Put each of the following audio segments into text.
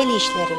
el işleri.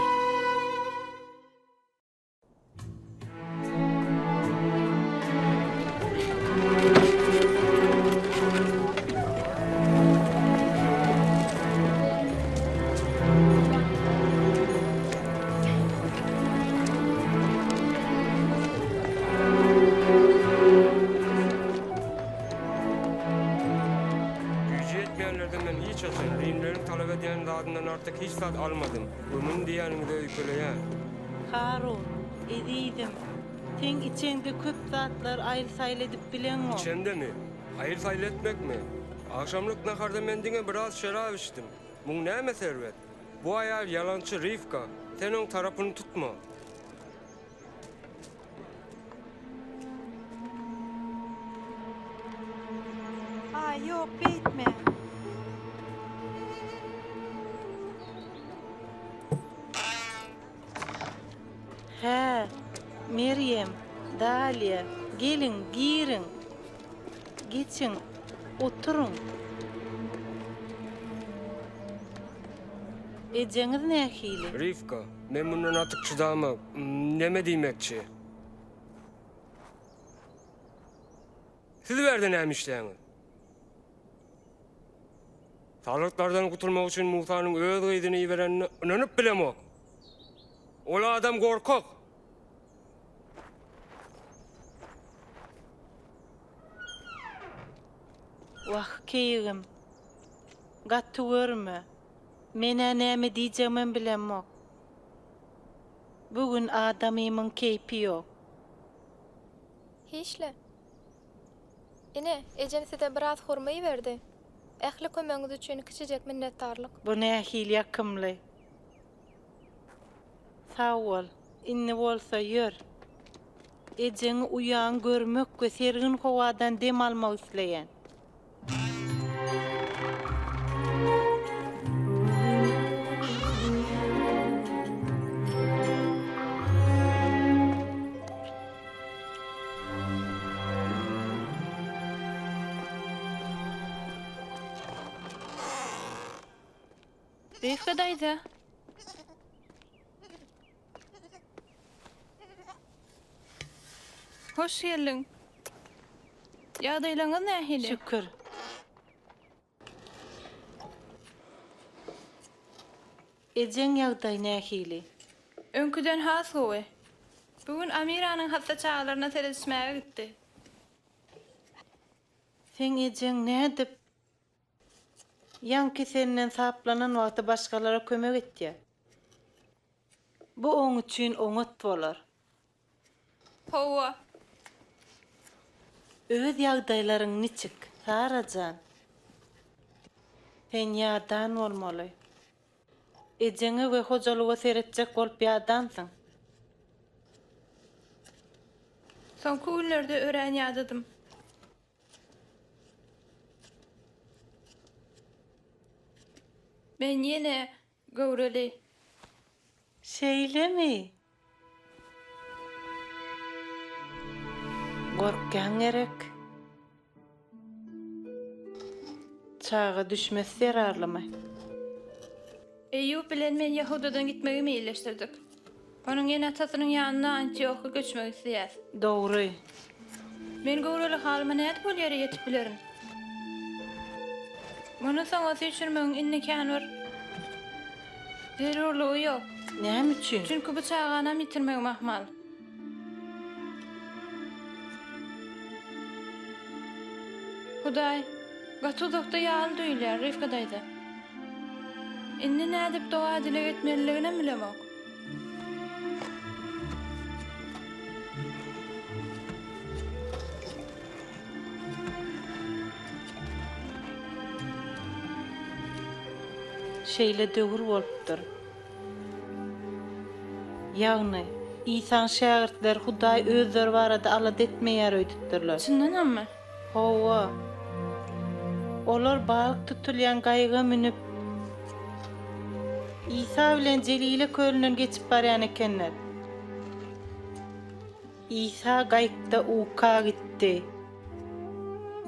Gücü yetmeyenlerden ben hiç atayım. Rimlerin talep edilen adından artık hiç tat almadım. Ömün diyenini de öyküleyen. Harun, ediydim. Ten içende köp zatlar ayrı sayledip bilen o. İçemde mi? Hayır sayletmek mi? Akşamlık nakarda mendine biraz şarap içtim. Bu ne servet? Bu ayar yalancı Rifka. Sen onun tarafını tutma. Ay yok bitme. He, Meryem, Dalia, gelin, girin. Geçin, oturun. Eceniz ne hili? Rifka, ben bundan artık çıdamam. Neme demekçi? Siz verdin hem işlerini. Sağlıklardan kurtulmak için Musa'nın öz gıydını verenini inanıp bilemok. Ola adam korkak. Vah keyigim. Gattu görme. Mene näme diyeceğimi bilemok. Bugün adamımın keyfi yok. Hiçle. Ine, ecen size biraz hormayı verdi. Ähli kömeňiz üçin kiçijek minnetdarlyk. Bu ne hil yakımlı. Sağ ol. İnni bolsa yör. Eceni uyan görmek ve sergin hovadan dem almak isleyen. Rifka daydı. Hoş geldin. Ýagdaýlaryň nähili? Şükür. Ecen ýagdaý nähili? Önküden has gowy. Bugün Amiranyň hatda çağlaryna teresmäge gitdi. Sen ecen ne edip? Yanki senden saplanan wagty başgalara kömek etdi. Bu oň üçin oňat bolar. Howa. Öz ýagdaýlaryň niçik? Sarajan. Sen ýadan bolmaly. Ejene we hojalyga seretjek bolup ýadansyň. Soňky günlerde ören ýadadım. Ben ýene gowreli. Şeylemi? Gorkkan gerek. Çağa düşmesi zararlama. Eyyub bilen men Yahudadan gitmegi meýilleşdirdik. Onuň ýene atasynyň ýanyna Antioch'a göçmegi isleýär. Dogry. Men gowreli halyma näde bol ýere ýetip bilerim. Muny saňa seçirmegiň innekan bir zerurlugy ýok. Näme üçin? Çünki bu çağanam yitirmegi mahmal. Hudaý, gatudakda ýaly duýulýar Rifka daýdy. Indi nädip doga dile etmeliligine bilemok. Şeyle döwür bolupdyr. Ýagny İsan şägirtler Hudaý özleri barada alat etmeýär öýdüpdirler. Çyndanamy? Howa. Olar balyk tutulýan gaýga minip İsa bilen Celile kölünden geçip barýan ekenler. İsa gaýykda uka gitdi.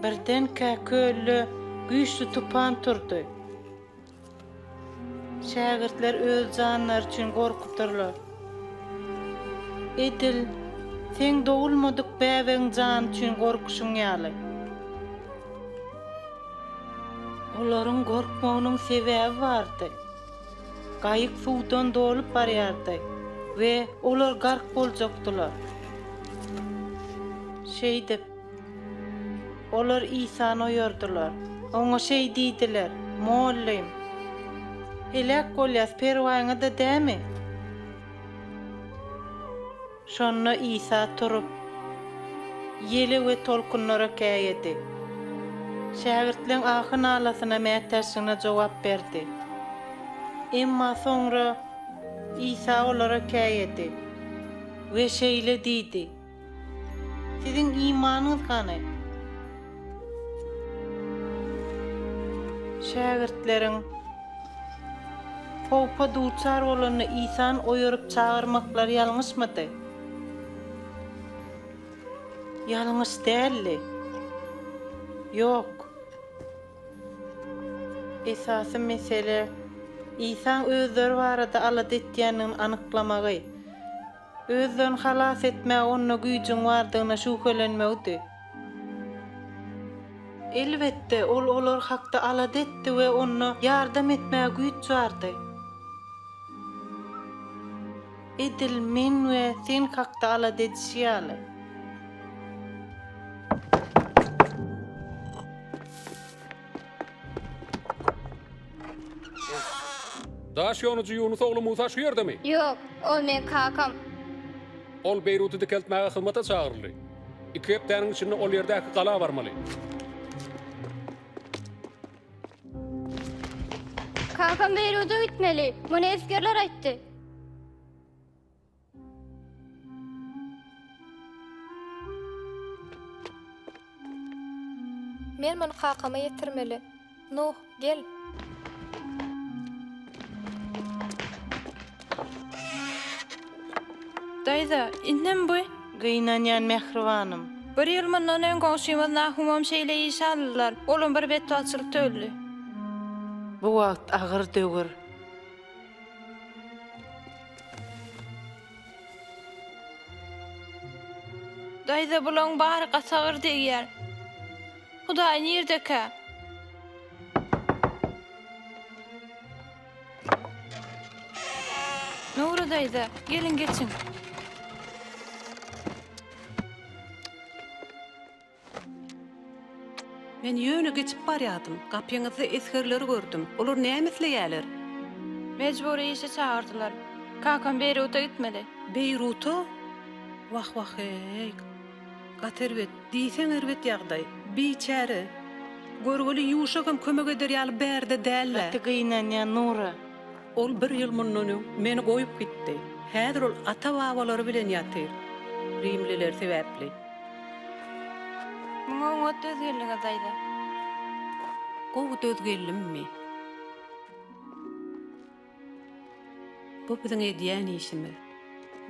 Birden köllü güýçli tupan turdy. Şägirtler öz janlary üçin gorkuturlar. Edil, sen doğulmadyk bäweň jan üçin gorkuşuň ýaly. Olaryň gorkmagynyň sebäbi bardy. Gaýyk suwdan dolup barýardy we olar gark boljakdylar. Şeýdip, olar İsany oýardylar. Oňa şey diýdiler: "Mollim, helak bolýas perwaňa da dämi?" Şonna İsa turup, ýele we tolkunlara käýedi. Şägirtleň ahyn alasyna mätäşine jogap berdi. Emma soňra İsa olara käýedi we şeýle diýdi: "Siziň imanyňyz gany?" Şägirtleriň Howpa duçar bolany İsany oýaryp çağırmaklary ýalňyşmydy? Ýalňyş däldi. Ýok. Esasy mesele İsaň özleri barada alad etýänini anyklamagy. Özlerini halas etmäge onda güýjüň bardygyna şüphelenmegdi. Elbetde ol olar hakda alad etdi we ona ýardam etmäge güýç bardy. Edil, men we sen hakda alad edişýäli. Daş ýonyjy Yunus ogly Musa şu ýerdemi? Yok, ol men kakam. Ol Beýruty dikeltmäge hyzmata çagyrly. Iki hepdeniň içinde ol ýerdäki gala barmaly. Kakam Beyrut'a gitmeli. Bunu eskerler aýtdy. Men muny kakama ýetirmeli. Nuh, gel. Daýda, innem bu? Gynanýan Mehribanym. Bir ýyl mundan öň goňşymyz Nahumam şeýle iş aldylar. Olum bir betwatçylyk töldü. Bu wagt agyr dögür. Daýda bulan bary gasagyr diýýär. Hudaý ýerdeka? Nuri daýda, gelin geçin. Men ýöne geçip barýardym. Gapyňyzda eskerleri gördüm. Olar näme ýalar? Mecburi işe çağırdılar. Kakam Beyrut'a gitmeli. Beýruta? Wah ey. Gaterbet, diýsen erbet ýagdaý. Biçäre. Görgeli ýuşagam kömek eder ýaly berde dälle. Ati gynanýan Nura. Ol bir ýyl mundan meni goýup gitdi. Häzir ol ata-babalary bilen ýatyr. Rimliler sebäpli. Muňa oňat özgürlüge daýda. Gowut özgellimmi? Bu biziň edýän işimiz.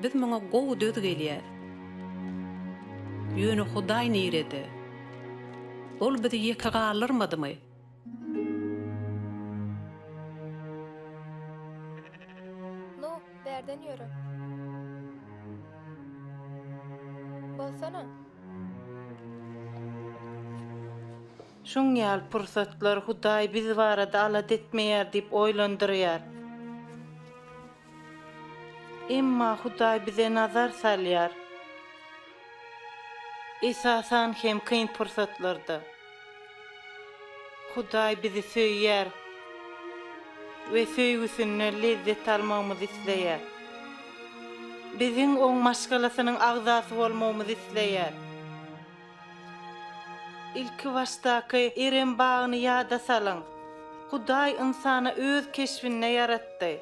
Biz muňa gowut özgelýär. Ýöne Hudaý nirede. Ol bizi ýeke galyrmadymy? Nuh, berden ýörü. Bolsana. Şoň ýaly pursatlar Hudaý bizi barada alad etmeýär diýip oýlandyrýar. Emma Hudaý bize nazar salýar. Esasan hem kyn pursatlarda. Hudaý bizi söýýär we söýgüsine lezzet almamyzy isleýär. Biziň oň maşgalasynyň agzasy bolmamyzy isleýär. İlki başdaky Eren bagyny ýada salyň. Hudaý insana öz keşfine yaratdy.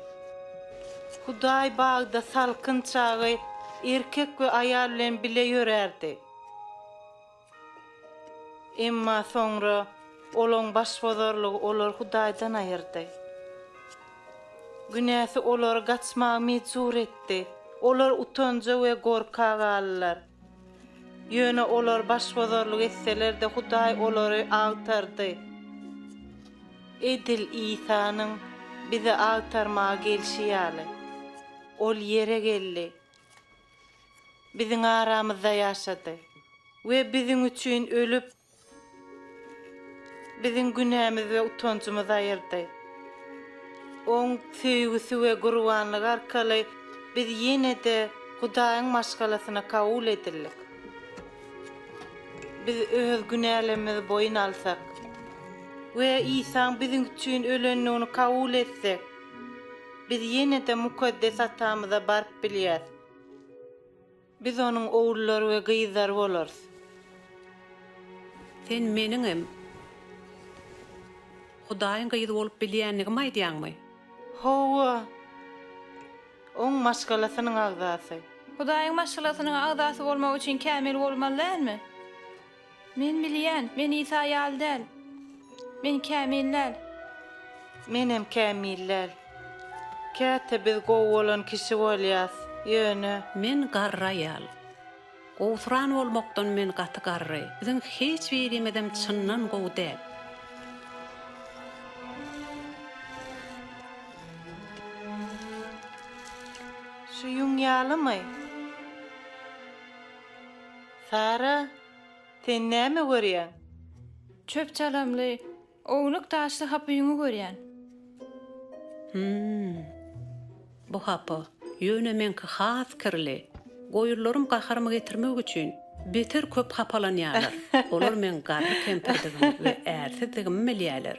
Hudaý bagda salkyn çagy erkek we aýal bilen bile ýörärdi. Emma soňra olaň başbozarlygy olar Hudaýdan aýyrdy. Günäsi olar gaçmagy mejbur etdi. Olar utanja we gorkak aldylar. Ýöne olar başbozarlyk etseler de Hudaý olary agtardy. Edil İsanyň bizi agtarmağa gelşýäli. Ol yere geldi. Biziň aramyzda ýaşady we biziň üçin ölüp biziň günämiz we utancymyzy aýyrdy. Oň süýgüsi we gurbanlygy arkaly biz ýene-de Hudaýyň maşgalasyna kabul edildik. Biz öz günälerimizi boyun alsak we İsa biziň üçin ölenligini kabul etsek, biz ýene-de mukaddes atamyza barp bilýär. Biz onuň oğullary we gyzlary bolarys. Sen meniňem Hudaýyň gyzy bolup bilýänligimi aýdýanmy? Howa. Oň maşgalasynyň agzasy. Hudaýyň maşgalasynyň agzasy bolmak üçin kämil bolmalydymy? Men bilýän, men İsa ýaly däl. Men kämiller. Menem kämiller. Käte biz gowy bolan kişi bolýas. Ýöne. Men garra ýal. Gowsuran bolmakdan men gaty garry. Biziň hiç birimedem çynnan gowy däl. Şu ýunýalymy? Sara, sen näme görýän? Çöp çalamly, oňluk taşly hapyňy görýän. Bu hapy ýöne menki has kirli. Goýurlarym gaharmy getirmek üçin beter köp hapalanýarlar. Olar men garry kempirdigim we ärsidigimi bilýärler.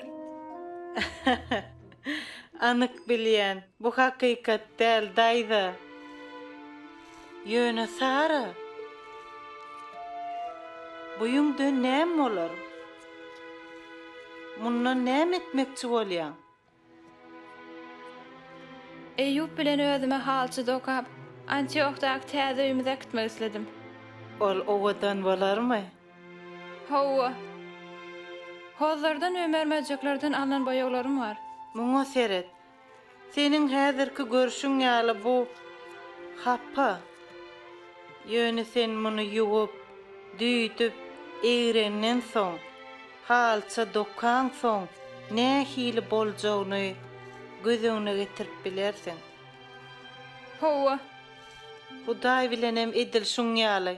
Anyk bilýän, bu hakykat däl daýda. Ýöne Sara. Bu ýüňde näme bolar? Mundan näme etmekçi bolýan? Eýüp bilen özüme halçy dokap, Antiochdaky täze öýümde gitmek isledim. Ol owadan bolarmy? Hawa. Hozardan ömermejeklerden alan boýaglarym bar. Muňa seret. Seniň häzirki görüşüň ýaly bu hapa. Ýöne sen muny ýuwup, düýdüp, eýrenden soň, halça dokan soň, nähili boljagyny gözüňe getirip bilersiň. Hawa. Hudaý bilenem edil şuň ýaly.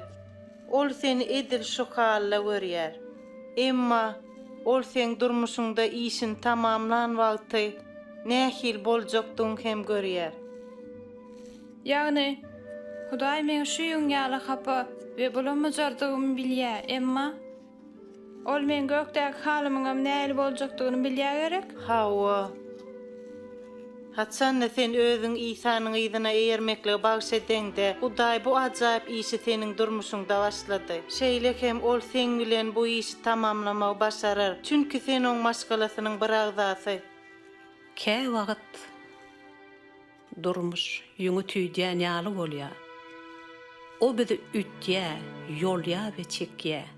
Ol seni edil şu halla görýär. Emma ol sen durmuşunda işin tamamlan wagty nähil boljakdyň hem görýär. Ýagny Hudaý meňe şu ýunýaly hapa we bulanmajardygymy bilýär, emma ol men gökdäki halymyňam näli boljakdygyny bilýär gerek. Hawa. Hatsanna sen özüň İsa'nyň ýyzyna eýermekle bagyş edende, Hudaý bu ajaýyp işi seniň durmuşyňda başlady. Şeýle hem ol sen bilen bu işi tamamlamak başarar. Çünki sen oň maşgalasynyň bir agzasy. Kä wagt durmuş ýüňi tüýdýän ýaly bolýar. O bizi ütýär, ýolýar we çekýär.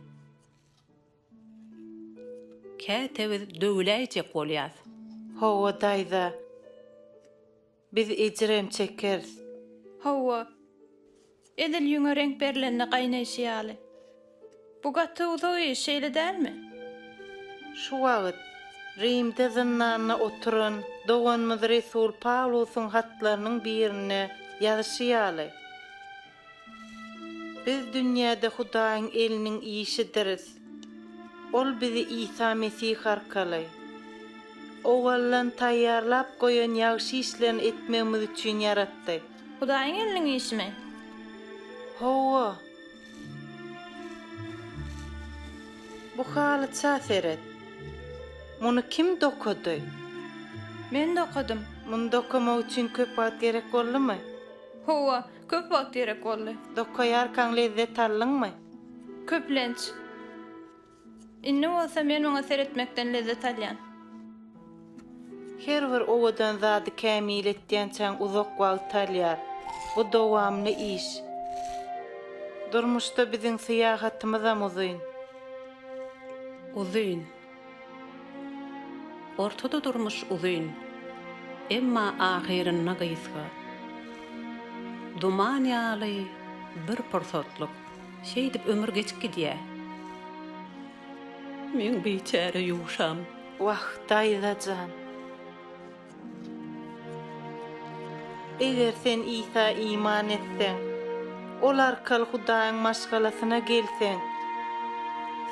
Kä tebiz döwläjek bolýar. Hawa daýda. Biz ejrem çekeriz. Hawa. Edil ýüňe renk berlenine gaýnaýşýaly. Bu gaty uzagy şeýle dälmi? Şu wagt Rimde zynnanyna oturan doganmyz Resul Pawlusyň hatlarynyň birine ýazyşýaly. Biz dünýäde Hudaýyň eliniň işidiriz. Ol bizi İsa Mesih arkaly owallan taýýarlap goýan ýagşy işlerini etmemiz üçin ýaratdy. Hudaýyň eliniň işimi? Hawa. Bu haly çäseret. Muny kim dokudy? Men dokudum. Muny dokumak üçin köp wagt gerek boldymy? Hawa, köp wagt gerek boldy. Dokuýarkaň lezzet aldyňmy? Köplenç. Inni bolsa men oňa seretmekden lezzet alýan. Her bir owadan zady kämil etdiňçe uzak wagt alýar. Bu dowamly iş. Durmuşda biziň syýahatymyzam uzyn. Uzyn. Ortada durmuş uzyn. Emma ahirine gysga. Duman ýaly bir pursatlyk. Şeýdip ömür geçip gidýär. Men biçare ýuşam. Wagt daýdajan. Eger sen İsa iman etsen, ol arkaly Hudaýyň maşgalasyna gelsen,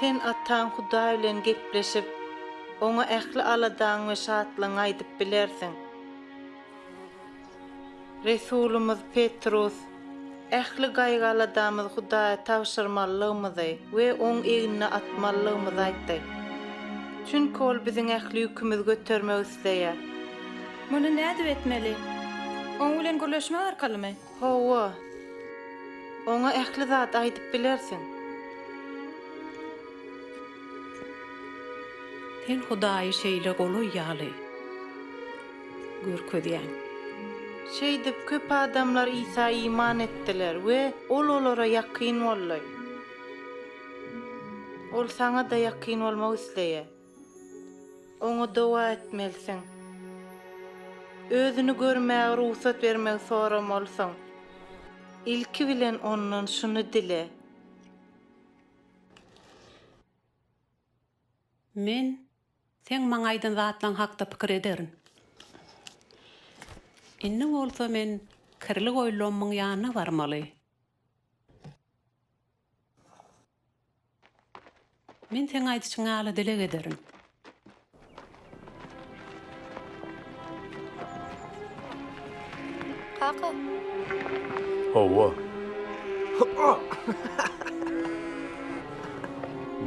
sen atan Hudaý bilen gepleşip, oňa ähli aladan we şatlyň aýdyp bilersiň. Resulumuz Petrus ähli gaýgaladamyz Hudaýa tawşyrmalygymyzy we oň egine atmalygymyzy aýtdy. Çünki ol biziň ähli ýükümüzi götermek isleýär. Muny nädip etmeli? Oň bilen görleşmek arkalymy? Hawa, oňa ähli zat aýdyp bilersiň. Sen Hudaýy şeýle goluý ýaly. Görkezýän. Şeýdip köp adamlar İsa iman etdiler we ol olara ýakyn boldy. Ol saňa da ýakyn bolmak isleýär. Oňa dowa etmelisin. Özünü görmäge ruhsat bermek soramalsyň. İlki bilen ondan şunu dile. Men sen maňa aýdan zatlaň hakda pikir ederin. Inni bolsa men kirli goýlanmaň ýanyna barmaly. Men sen aýdyşyňy aly dilek ederim. Kaka, Hawa.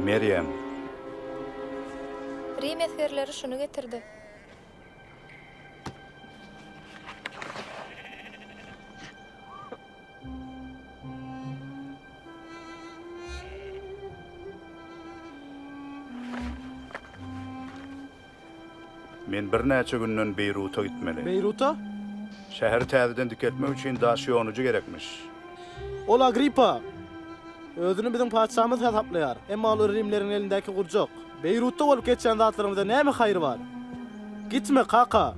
Meryem, Rim esgerleri şunu getirdi. men bir näçe günden Beýruta gitmeli. Beýruta? Şäher täzeden diketmek üçin daş ýonyjy gerekmiş. Ol Agripa. Özüni bizim padşahymyz hesaplaýar. Emma ol Rimleriň elindäki gurjak. Beýrutda bolup geçen zatlarymyzda näme haýry bar? Gitme kaka.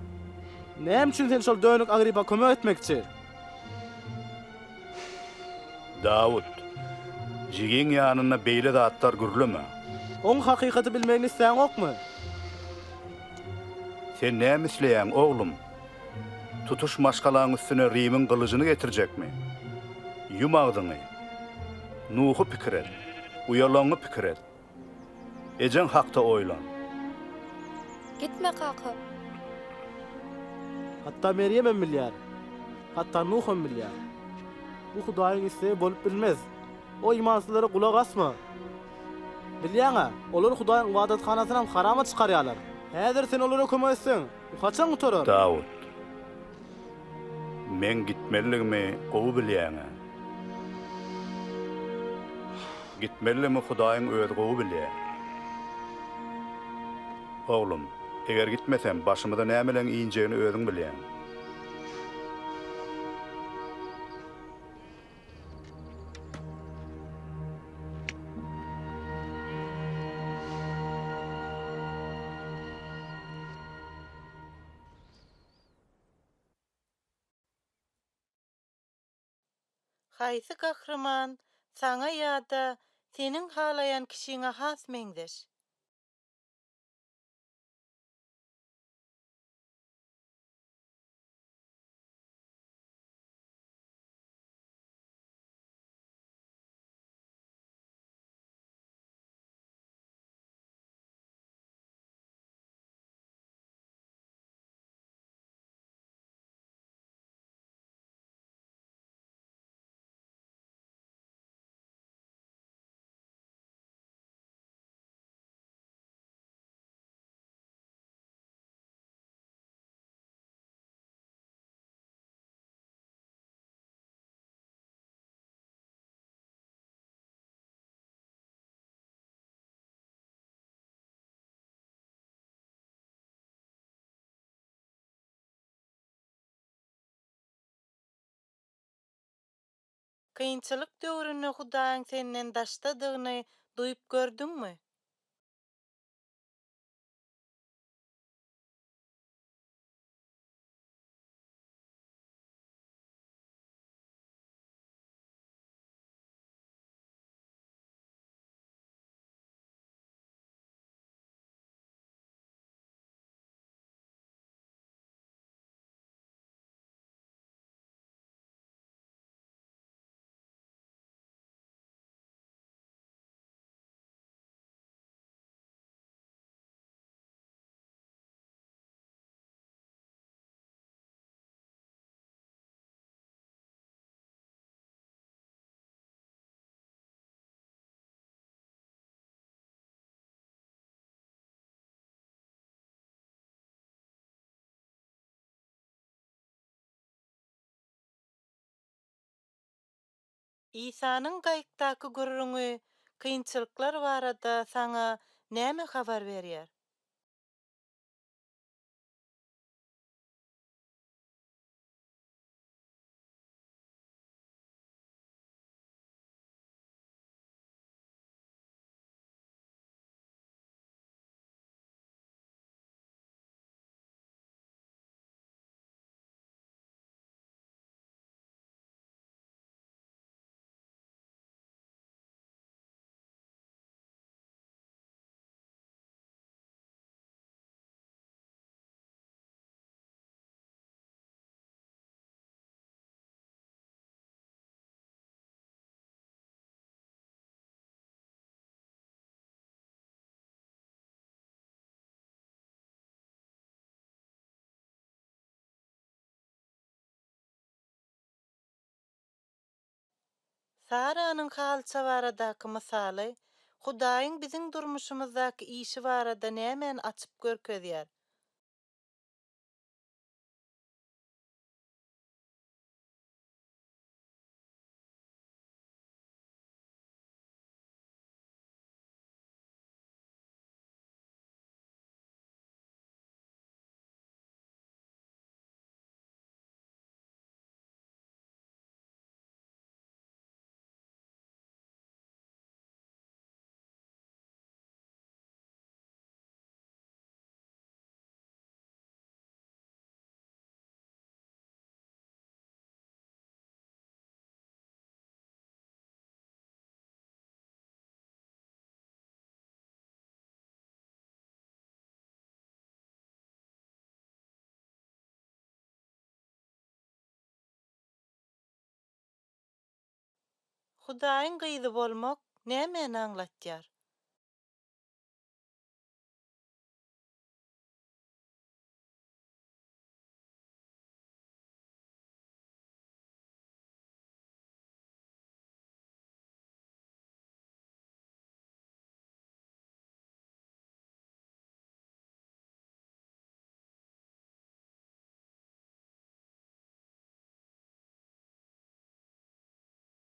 Näme üçin sen şol dönük Agripa kömek etmekçi? Dawud, jigiň ýanyna beýle zatlar gürleme. Oň hakykaty bilmegini isleýän okmy? Sen näme isleýän oglum? Tutuş maşgalaň üstüne Rimiň gylyjyny getirjekmi? Ýumagdyňy. Nuhu pikir et. Uyalanyňy pikir et. Ejen hakda oýlan. Gitme kaka. Hatta Meryem bilýär. Hatta Nuh bilýär. Bu Hudaýyň isleýi bolup bilmez. O imansızlara kulak asma. Bilýäňa, olar Hudaýyň wadatkanasyna harama çykarýarlar. Häzir sen olara kömek etseň, bu kaçan gutarar? Dawud. Men gitmeligimi gowy bilýäňä. Gitmeligimi Hudaýyň öýüdi gowy bilýär. Oglum, eger gitmesem başymyza nämeler iýinjegini özüň bilýän. Haýsy kahraman saňa ýa-da seniň halayan kişiňe has meňzeş? Kıyınçılık döwründe Hudaýyň senden daşdadygyny duýup gördüňmi? İsa'nın gaýykdaky gurrungy, kynçylyklar barada saňa näme habar berýär? Saranyň halça baradaky mysaly, Hudaýyň biziň durmuşymyzdaky işi barada nämen açyp görkezýär? Hudaýyň gyzy bolmak näme aňlatýar?